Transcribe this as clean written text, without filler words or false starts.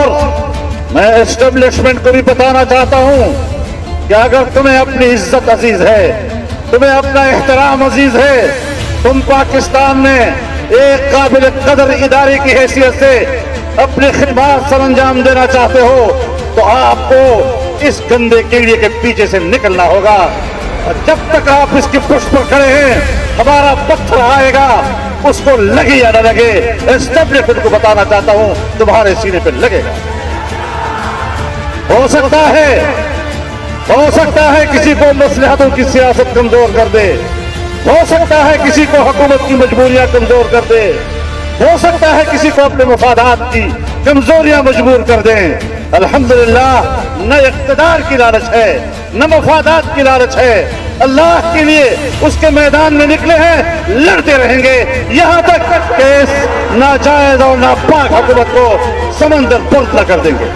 اور میں اسٹیبلشمنٹ کو بھی بتانا چاہتا ہوں کہ اگر تمہیں اپنی عزت عزیز ہے, تمہیں اپنا احترام عزیز ہے, تم پاکستان میں ایک قابل قدر ادارے کی حیثیت سے اپنی خدمات سر انجام دینا چاہتے ہو تو آپ کو اس گندے کیڑے کے پیچھے سے نکلنا ہوگا. اور جب تک آپ اس کی پشت پر کھڑے ہیں ہمارا پتھر آئے گا, اس کو لگے یا نہ لگے اسٹیبلشمنٹ کو بتانا چاہتا ہوں تمہارے سینے پہ لگے گا. ہو سکتا ہے کسی کو مصلحتوں کی سیاست کمزور کر دے, ہو سکتا ہے کسی کو حکومت کی مجبوریاں کمزور کر دے, ہو سکتا ہے کسی کو اپنے مفادات کی کمزوریاں مجبور کر دیں. الحمدللہ نہ اقتدار کی لالچ ہے نہ مفادات کی لالچ ہے. اللہ کے لیے اس کے میدان میں نکلے ہیں, لڑتے رہیں گے یہاں تک کہ اس ناجائز اور ناپاک حکومت کو سمندر بلند نہ کر دیں گے.